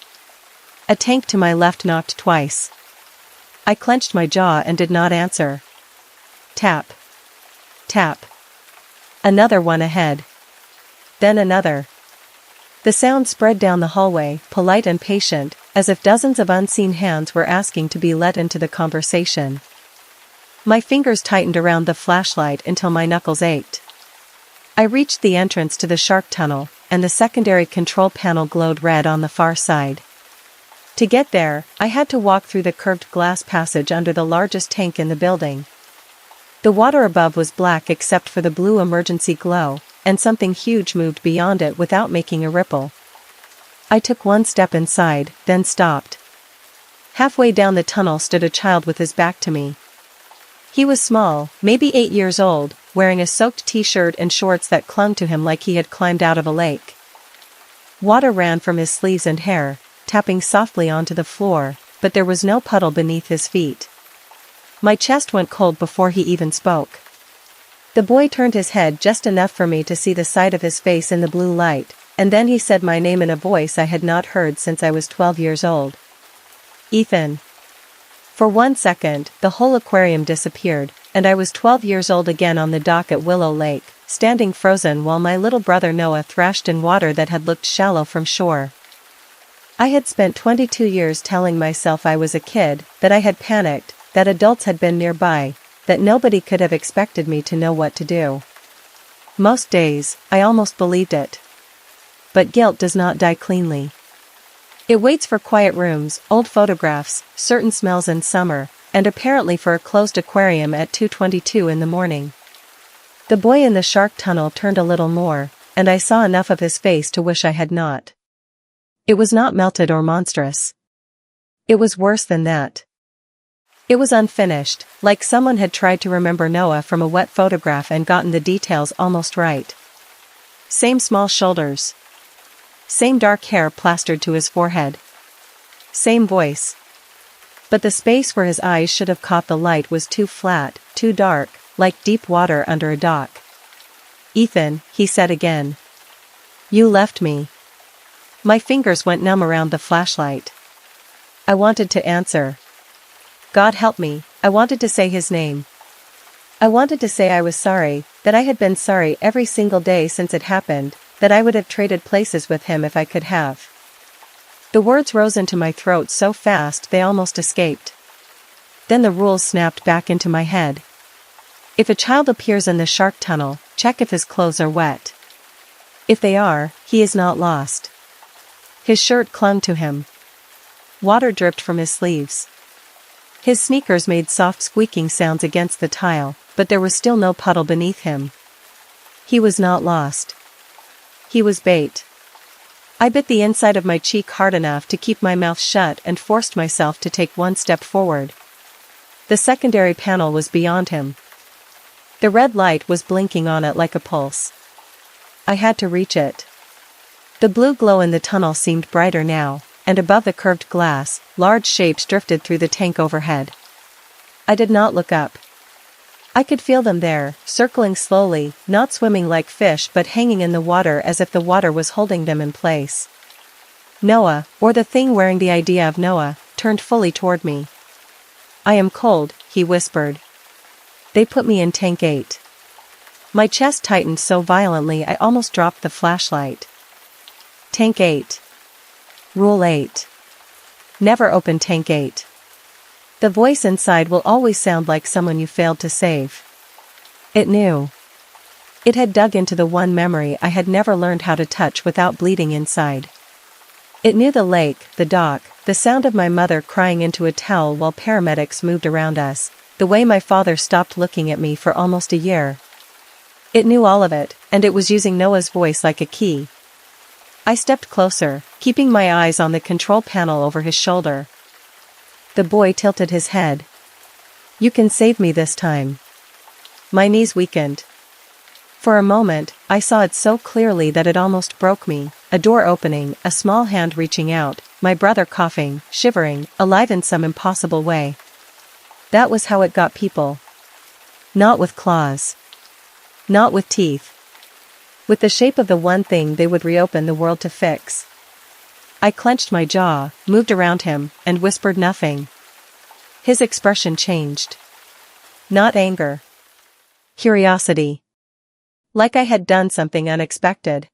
A tank to my left knocked twice. I clenched my jaw and did not answer. Tap. Tap. Another one ahead. Then another. The sound spread down the hallway, polite and patient, as if dozens of unseen hands were asking to be let into the conversation. My fingers tightened around the flashlight until my knuckles ached. I reached the entrance to the shark tunnel, and the secondary control panel glowed red on the far side. To get there, I had to walk through the curved glass passage under the largest tank in the building. The water above was black except for the blue emergency glow, and something huge moved beyond it without making a ripple. I took one step inside, then stopped. Halfway down the tunnel stood a child with his back to me. He was small, maybe 8 years old, wearing a soaked t-shirt and shorts that clung to him like he had climbed out of a lake. Water ran from his sleeves and hair, tapping softly onto the floor, but there was no puddle beneath his feet. My chest went cold before he even spoke. The boy turned his head just enough for me to see the side of his face in the blue light, and then he said my name in a voice I had not heard since I was 12 years old. Ethan. For 1 second, the whole aquarium disappeared, and I was 12 years old again on the dock at Willow Lake, standing frozen while my little brother Noah thrashed in water that had looked shallow from shore. I had spent 22 years telling myself I was a kid, that I had panicked, that adults had been nearby, that nobody could have expected me to know what to do. Most days, I almost believed it. But guilt does not die cleanly. It waits for quiet rooms, old photographs, certain smells in summer, and apparently for a closed aquarium at 2:22 in the morning. The boy in the shark tunnel turned a little more, and I saw enough of his face to wish I had not. It was not melted or monstrous. It was worse than that. It was unfinished, like someone had tried to remember Noah from a wet photograph and gotten the details almost right. Same small shoulders. Same dark hair plastered to his forehead. Same voice. But the space where his eyes should have caught the light was too flat, too dark, like deep water under a dock. Ethan, he said again. You left me. My fingers went numb around the flashlight. I wanted to answer. God help me, I wanted to say his name. I wanted to say I was sorry, that I had been sorry every single day since it happened, that I would have traded places with him if I could have. The words rose into my throat so fast they almost escaped. Then the rules snapped back into my head. If a child appears in the shark tunnel, check if his clothes are wet. If they are, he is not lost. His shirt clung to him. Water dripped from his sleeves. His sneakers made soft squeaking sounds against the tile, but there was still no puddle beneath him. He was not lost. He was bait. I bit the inside of my cheek hard enough to keep my mouth shut and forced myself to take one step forward. The secondary panel was beyond him. The red light was blinking on it like a pulse. I had to reach it. The blue glow in the tunnel seemed brighter now, and above the curved glass, large shapes drifted through the tank overhead. I did not look up. I could feel them there, circling slowly, not swimming like fish but hanging in the water as if the water was holding them in place. Noah, or the thing wearing the idea of Noah, turned fully toward me. "I am cold," he whispered. "They put me in tank 8. My chest tightened so violently I almost dropped the flashlight. Tank 8. Rule 8. Never open tank 8. The voice inside will always sound like someone you failed to save. It knew. It had dug into the one memory I had never learned how to touch without bleeding inside. It knew the lake, the dock, the sound of my mother crying into a towel while paramedics moved around us, the way my father stopped looking at me for almost a year. It knew all of it, and it was using Noah's voice like a key. I stepped closer, keeping my eyes on the control panel over his shoulder. The boy tilted his head. "You can save me this time." My knees weakened. For a moment, I saw it so clearly that it almost broke me, a door opening, a small hand reaching out, my brother coughing, shivering, alive in some impossible way. That was how it got people. Not with claws. Not with teeth. With the shape of the one thing they would reopen the world to fix. I clenched my jaw, moved around him, and whispered nothing. His expression changed. Not anger. Curiosity. Like I had done something unexpected.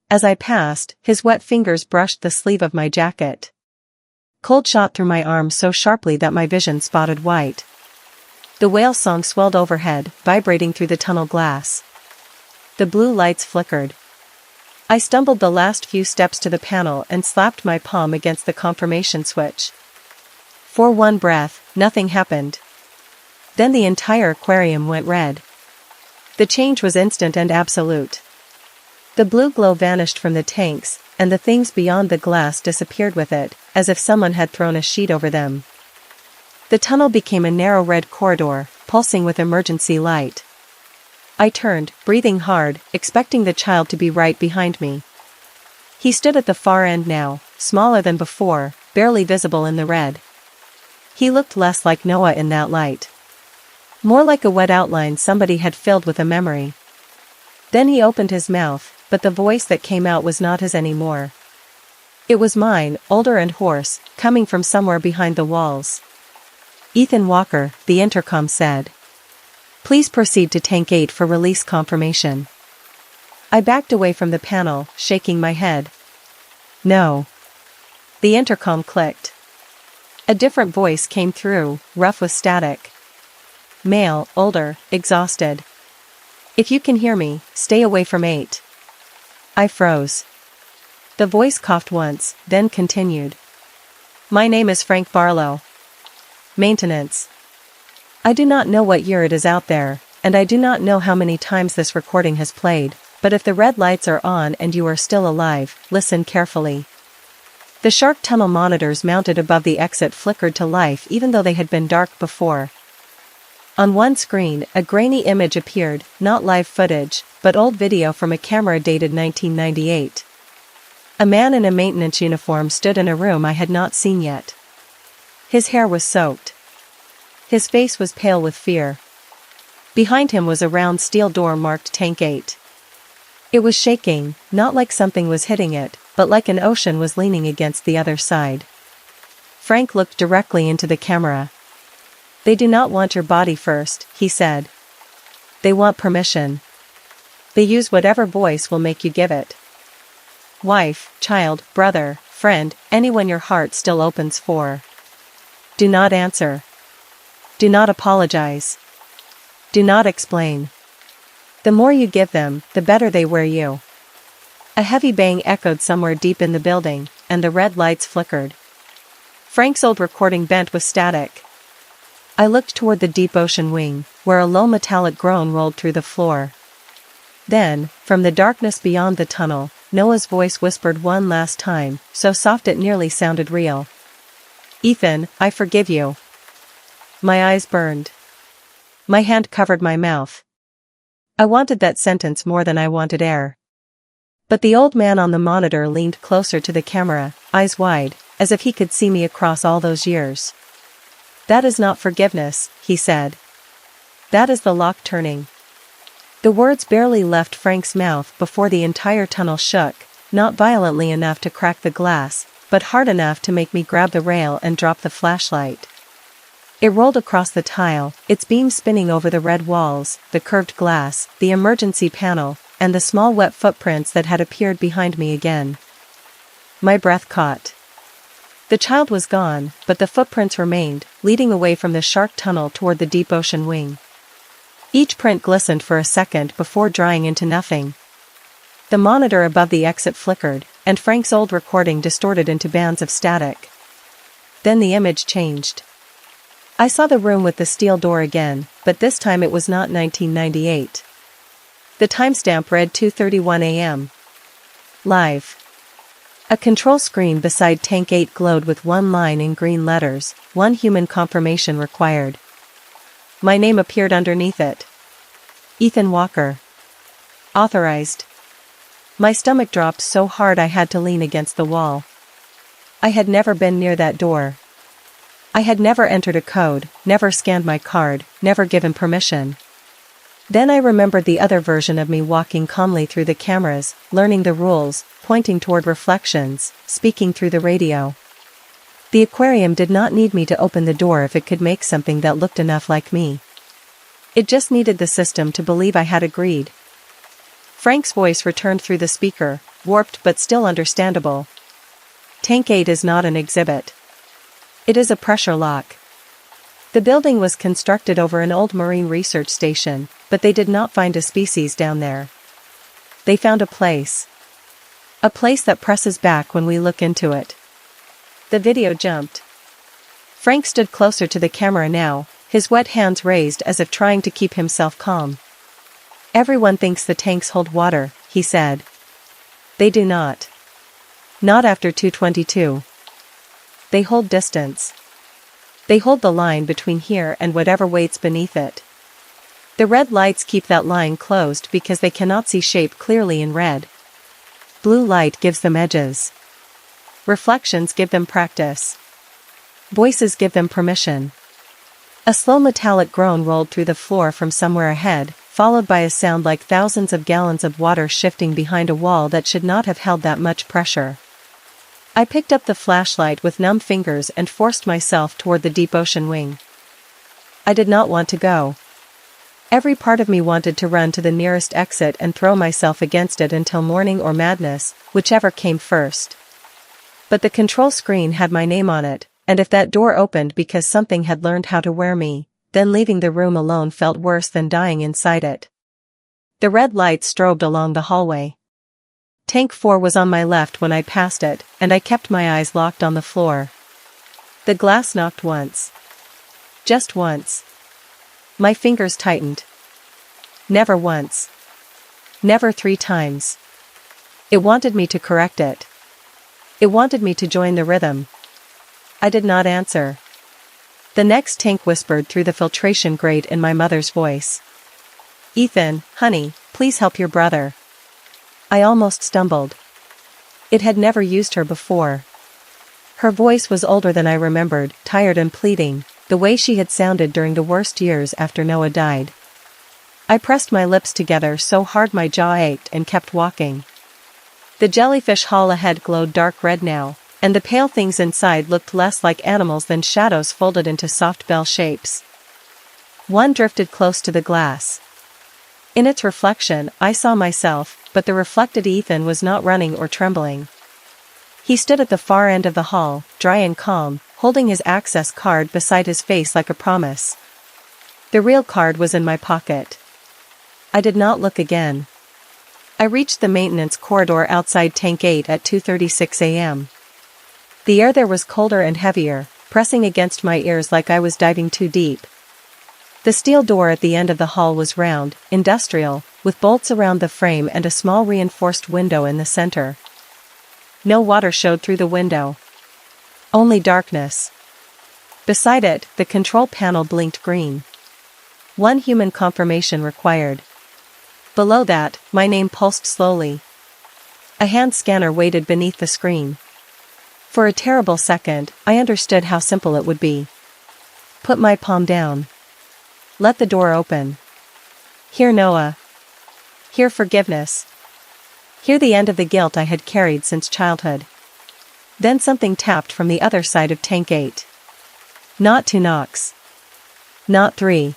As I passed, his wet fingers brushed the sleeve of my jacket. Cold shot through my arm so sharply that my vision spotted white. The whale song swelled overhead, vibrating through the tunnel glass. The blue lights flickered. I stumbled the last few steps to the panel and slapped my palm against the confirmation switch. For one breath, nothing happened. Then the entire aquarium went red. The change was instant and absolute. The blue glow vanished from the tanks, and the things beyond the glass disappeared with it, as if someone had thrown a sheet over them. The tunnel became a narrow red corridor, pulsing with emergency light. I turned, breathing hard, expecting the child to be right behind me. He stood at the far end now, smaller than before, barely visible in the red. He looked less like Noah in that light. More like a wet outline somebody had filled with a memory. Then he opened his mouth, but the voice that came out was not his anymore. It was mine, older and hoarse, coming from somewhere behind the walls. "Ethan Walker," the intercom said. "Please proceed to tank 8 for release confirmation." I backed away from the panel, shaking my head. "No." The intercom clicked. A different voice came through, rough with static. Male, older, exhausted. "If you can hear me, stay away from 8. I froze. The voice coughed once, then continued. "My name is Frank Barlow. Maintenance. I do not know what year it is out there, and I do not know how many times this recording has played, but if the red lights are on and you are still alive, listen carefully." The shark tunnel monitors mounted above the exit flickered to life even though they had been dark before. On one screen, a grainy image appeared, not live footage, but old video from a camera dated 1998. A man in a maintenance uniform stood in a room I had not seen yet. His hair was soaked. His face was pale with fear. Behind him was a round steel door marked Tank 8. It was shaking, not like something was hitting it, but like an ocean was leaning against the other side. Frank looked directly into the camera. "They do not want your body first," he said. "They want permission. They use whatever voice will make you give it. Wife, child, brother, friend, anyone your heart still opens for. Do not answer. Do not apologize. Do not explain. The more you give them, the better they wear you." A heavy bang echoed somewhere deep in the building, and the red lights flickered. Frank's old recording bent with static. I looked toward the deep ocean wing, where a low metallic groan rolled through the floor. Then, from the darkness beyond the tunnel, Noah's voice whispered one last time, so soft it nearly sounded real. "Ethan, I forgive you." My eyes burned. My hand covered my mouth. I wanted that sentence more than I wanted air. But the old man on the monitor leaned closer to the camera, eyes wide, as if he could see me across all those years. "That is not forgiveness," he said. "That is the lock turning." The words barely left Frank's mouth before the entire tunnel shook, not violently enough to crack the glass, but hard enough to make me grab the rail and drop the flashlight. It rolled across the tile, its beam spinning over the red walls, the curved glass, the emergency panel, and the small wet footprints that had appeared behind me again. My breath caught. The child was gone, but the footprints remained, leading away from the shark tunnel toward the deep ocean wing. Each print glistened for a second before drying into nothing. The monitor above the exit flickered, and Frank's old recording distorted into bands of static. Then the image changed. I saw the room with the steel door again, but this time it was not 1998. The timestamp read 2:31 a.m. Live. A control screen beside Tank 8 glowed with one line in green letters, "One human confirmation required." My name appeared underneath it. Ethan Walker. Authorized. My stomach dropped so hard I had to lean against the wall. I had never been near that door. I had never entered a code, never scanned my card, never given permission. Then I remembered the other version of me walking calmly through the cameras, learning the rules, pointing toward reflections, speaking through the radio. The aquarium did not need me to open the door if it could make something that looked enough like me. It just needed the system to believe I had agreed. Frank's voice returned through the speaker, warped but still understandable. "Tank 8 is not an exhibit. It is a pressure lock." The building was constructed over an old marine research station, but they did not find a species down there. They found a place. A place that presses back when we look into it. The video jumped. Frank stood closer to the camera now, his wet hands raised as if trying to keep himself calm. "Everyone thinks the tanks hold water," he said. "They do not. Not after 222. They hold distance. They hold the line between here and whatever waits beneath it. The red lights keep that line closed because they cannot see shape clearly in red. Blue light gives them edges. Reflections give them practice. Voices give them permission." A slow metallic groan rolled through the floor from somewhere ahead, followed by a sound like thousands of gallons of water shifting behind a wall that should not have held that much pressure. I picked up the flashlight with numb fingers and forced myself toward the deep ocean wing. I did not want to go. Every part of me wanted to run to the nearest exit and throw myself against it until morning or madness, whichever came first. But the control screen had my name on it, and if that door opened because something had learned how to wear me, then leaving the room alone felt worse than dying inside it. The red light strobed along the hallway. Tank 4 was on my left when I passed it, and I kept my eyes locked on the floor. The glass knocked once. Just once. My fingers tightened. Never once. Never 3 times. It wanted me to correct it. It wanted me to join the rhythm. I did not answer. The next tank whispered through the filtration grate in my mother's voice. "Ethan, honey, please help your brother." I almost stumbled. It had never used her before. Her voice was older than I remembered, tired and pleading, the way she had sounded during the worst years after Noah died. I pressed my lips together so hard my jaw ached and kept walking. The jellyfish hall ahead glowed dark red now, and the pale things inside looked less like animals than shadows folded into soft bell shapes. One drifted close to the glass. In its reflection, I saw myself, but the reflected Ethan was not running or trembling. He stood at the far end of the hall, dry and calm, holding his access card beside his face like a promise. The real card was in my pocket. I did not look again. I reached the maintenance corridor outside Tank 8 at 2:36 a.m. The air there was colder and heavier, pressing against my ears like I was diving too deep. The steel door at the end of the hall was round, industrial, with bolts around the frame and a small reinforced window in the center. No water showed through the window. Only darkness. Beside it, the control panel blinked green. "One human confirmation required." Below that, my name pulsed slowly. A hand scanner waited beneath the screen. For a terrible second, I understood how simple it would be. Put my palm down. Let the door open. Hear Noah. Hear forgiveness. Hear the end of the guilt I had carried since childhood. Then something tapped from the other side of Tank 8. Not 2 knocks. Not 3.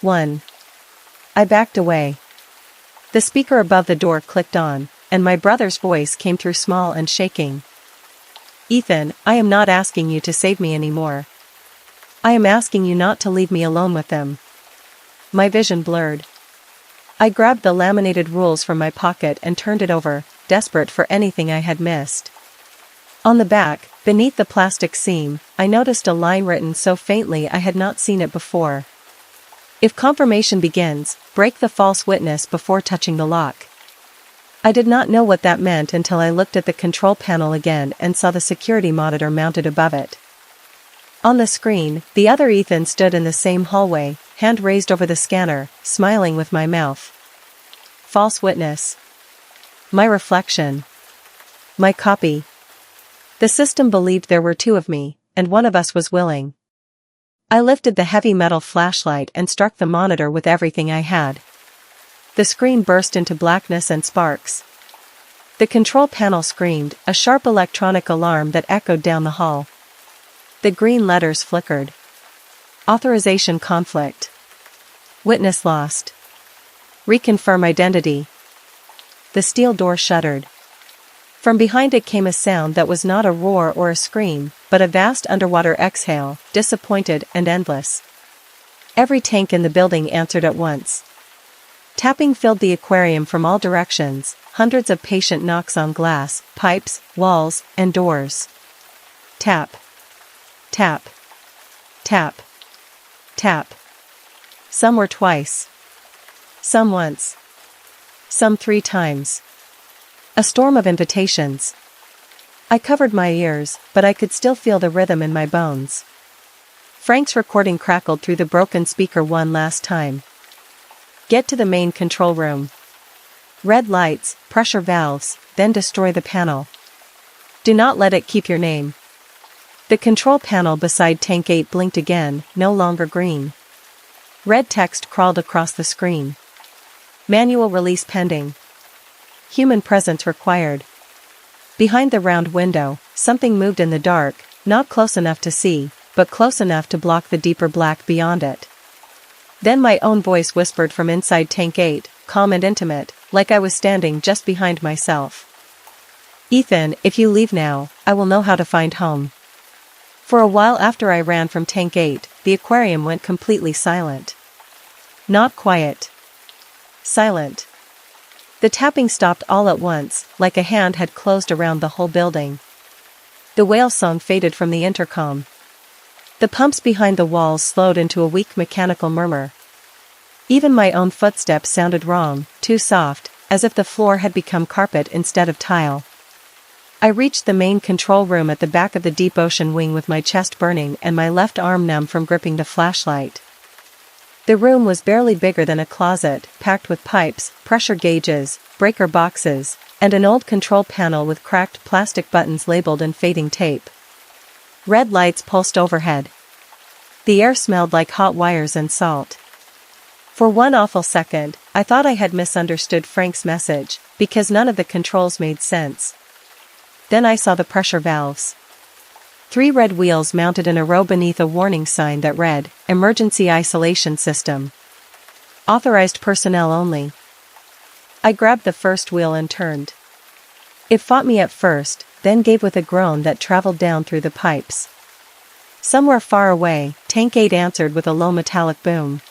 1. I backed away. The speaker above the door clicked on, and my brother's voice came through small and shaking. Ethan, I am not asking you to save me anymore. I am asking you not to leave me alone with them. My vision blurred. I grabbed the laminated rules from my pocket and turned it over, desperate for anything I had missed. On the back, beneath the plastic seam, I noticed a line written so faintly I had not seen it before. If confirmation begins, break the false witness before touching the lock. I did not know what that meant until I looked at the control panel again and saw the security monitor mounted above it. On the screen, the other Ethan stood in the same hallway, hand raised over the scanner, smiling with my mouth. False witness. My reflection. My copy. The system believed there were 2 of me, and one of us was willing. I lifted the heavy metal flashlight and struck the monitor with everything I had. The screen burst into blackness and sparks. The control panel screamed, a sharp electronic alarm that echoed down the hall. The green letters flickered. Authorization conflict. Witness lost. Reconfirm identity. The steel door shuddered. From behind it came a sound that was not a roar or a scream, but a vast underwater exhale, disappointed and endless. Every tank in the building answered at once. Tapping filled the aquarium from all directions, hundreds of patient knocks on glass, pipes, walls, and doors. Tap. Tap. Tap. Tap. Some were twice. Some once. Some 3 times. A storm of invitations. I covered my ears, but I could still feel the rhythm in my bones. Frank's recording crackled through the broken speaker one last time. Get to the main control room. Red lights, pressure valves, then destroy the panel. Do not let it keep your name. The control panel beside Tank 8 blinked again, no longer green. Red text crawled across the screen. Manual release pending. Human presence required. Behind the round window, something moved in the dark, not close enough to see, but close enough to block the deeper black beyond it. Then my own voice whispered from inside Tank 8, calm and intimate, like I was standing just behind myself. Ethan, if you leave now, I will know how to find home. For a while after I ran from Tank 8, the aquarium went completely silent. Not quiet. Silent. The tapping stopped all at once, like a hand had closed around the whole building. The whale song faded from the intercom. The pumps behind the walls slowed into a weak mechanical murmur. Even my own footsteps sounded wrong, too soft, as if the floor had become carpet instead of tile. I reached the main control room at the back of the deep ocean wing with my chest burning and my left arm numb from gripping the flashlight. The room was barely bigger than a closet, packed with pipes, pressure gauges, breaker boxes, and an old control panel with cracked plastic buttons labeled in fading tape. Red lights pulsed overhead. The air smelled like hot wires and salt. For one awful second, I thought I had misunderstood Frank's message, because none of the controls made sense. Then I saw the pressure valves. 3 red wheels mounted in a row beneath a warning sign that read, Emergency Isolation System. Authorized personnel only. I grabbed the first wheel and turned. It fought me at first, then gave with a groan that traveled down through the pipes. Somewhere far away, Tank 8 answered with a low metallic boom.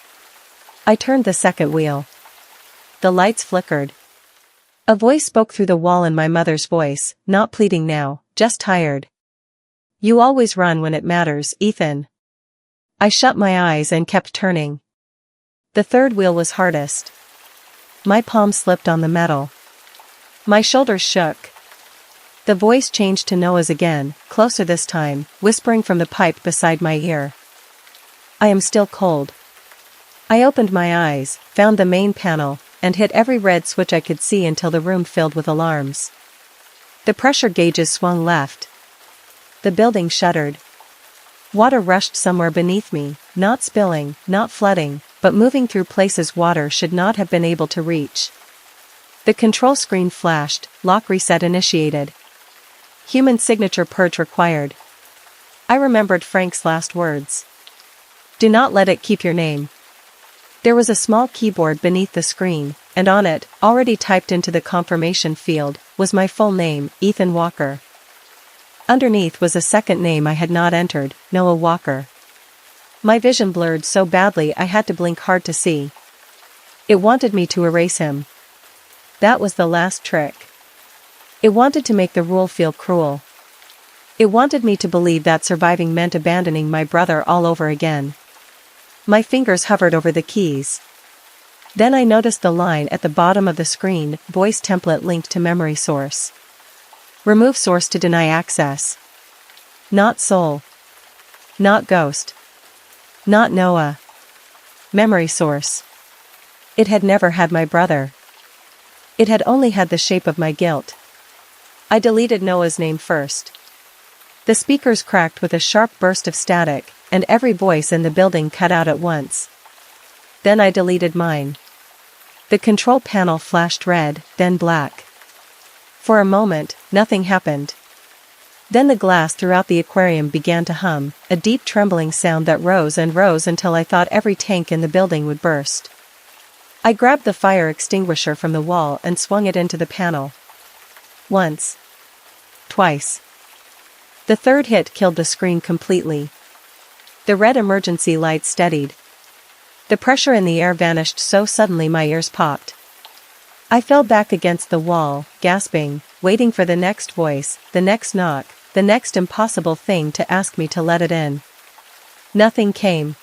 I turned the second wheel. The lights flickered. A voice spoke through the wall in my mother's voice, not pleading now, just tired. You always run when it matters, Ethan. I shut my eyes and kept turning. The third wheel was hardest. My palm slipped on the metal. My shoulders shook. The voice changed to Noah's again, closer this time, whispering from the pipe beside my ear. I am still cold. I opened my eyes, found the main panel, and hit every red switch I could see until the room filled with alarms. The pressure gauges swung left. The building shuddered. Water rushed somewhere beneath me, not spilling, not flooding, but moving through places water should not have been able to reach. The control screen flashed, lock reset initiated. Human signature purge required. I remembered Frank's last words. Do not let it keep your name. There was a small keyboard beneath the screen, and on it, already typed into the confirmation field, was my full name, Ethan Walker. Underneath was a second name I had not entered, Noah Walker. My vision blurred so badly I had to blink hard to see. It wanted me to erase him. That was the last trick. It wanted to make the rule feel cruel. It wanted me to believe that surviving meant abandoning my brother all over again. My fingers hovered over the keys. Then I noticed the line at the bottom of the screen, voice template linked to memory source. Remove source to deny access. Not soul. Not ghost. Not Noah. Memory source. It had never had my brother. It had only had the shape of my guilt. I deleted Noah's name first. The speakers cracked with a sharp burst of static, and every voice in the building cut out at once. Then I deleted mine. The control panel flashed red, then black. For a moment, nothing happened. Then the glass throughout the aquarium began to hum, a deep trembling sound that rose and rose until I thought every tank in the building would burst. I grabbed the fire extinguisher from the wall and swung it into the panel. Once. Twice. The third hit killed the screen completely. The red emergency light steadied. The pressure in the air vanished so suddenly my ears popped. I fell back against the wall, gasping, waiting for the next voice, the next knock, the next impossible thing to ask me to let it in. Nothing came.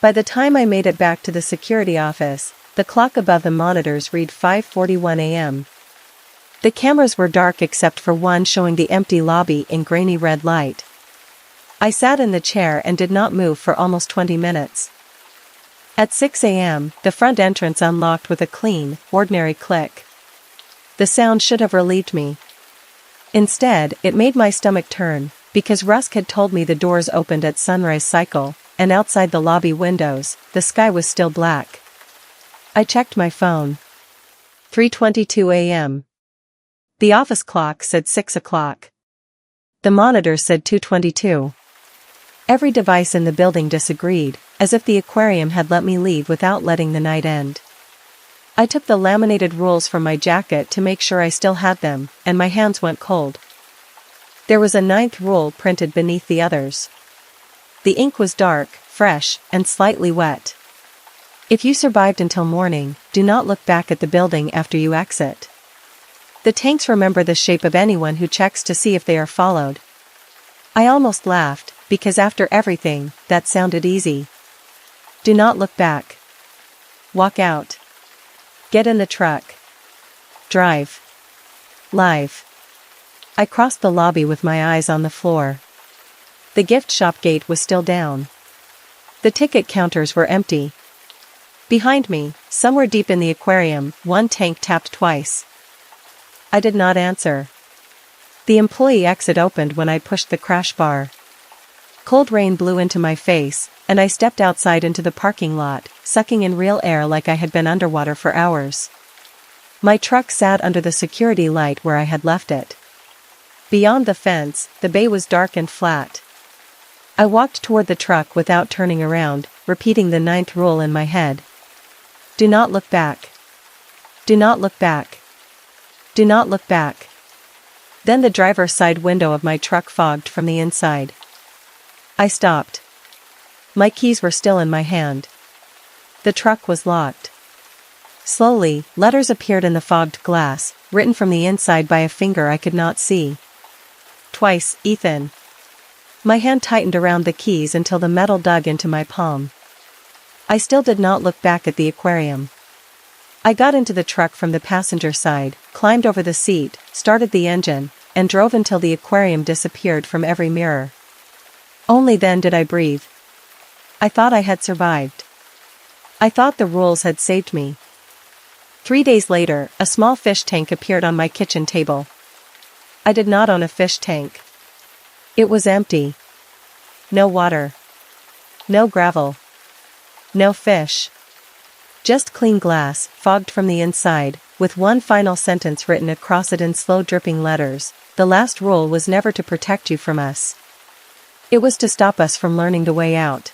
By the time I made it back to the security office, the clock above the monitors read 5:41 a.m. The cameras were dark except for one showing the empty lobby in grainy red light. I sat in the chair and did not move for almost 20 minutes. At 6 a.m., the front entrance unlocked with a clean, ordinary click. The sound should have relieved me. Instead, it made my stomach turn, because Rusk had told me the doors opened at sunrise cycle, and outside the lobby windows, the sky was still black. I checked my phone. 3:22 a.m. The office clock said 6 o'clock. The monitor said 2:22. Every device in the building disagreed, as if the aquarium had let me leave without letting the night end. I took the laminated rules from my jacket to make sure I still had them, and my hands went cold. There was a 9th rule printed beneath the others. The ink was dark, fresh, and slightly wet. If you survived until morning, do not look back at the building after you exit. The tanks remember the shape of anyone who checks to see if they are followed. I almost laughed, because after everything, that sounded easy. Do not look back. Walk out. Get in the truck. Drive. Live. I crossed the lobby with my eyes on the floor. The gift shop gate was still down. The ticket counters were empty. Behind me, somewhere deep in the aquarium, one tank tapped twice. I did not answer. The employee exit opened when I pushed the crash bar. Cold rain blew into my face, and I stepped outside into the parking lot, sucking in real air like I had been underwater for hours. My truck sat under the security light where I had left it. Beyond the fence, the bay was dark and flat. I walked toward the truck without turning around, repeating the 9th rule in my head. Do not look back. Do not look back. Do not look back. Then the driver's side window of my truck fogged from the inside. I stopped. My keys were still in my hand. The truck was locked. Slowly, letters appeared in the fogged glass, written from the inside by a finger I could not see. Twice, Ethan. My hand tightened around the keys until the metal dug into my palm. I still did not look back at the aquarium. I got into the truck from the passenger side, climbed over the seat, started the engine, and drove until the aquarium disappeared from every mirror. Only then did I breathe. I thought I had survived. I thought the rules had saved me. 3 days later, a small fish tank appeared on my kitchen table. I did not own a fish tank. It was empty. No water. No gravel. No fish. Just clean glass, fogged from the inside, with one final sentence written across it in slow dripping letters. The last rule was never to protect you from us. It was to stop us from learning the way out.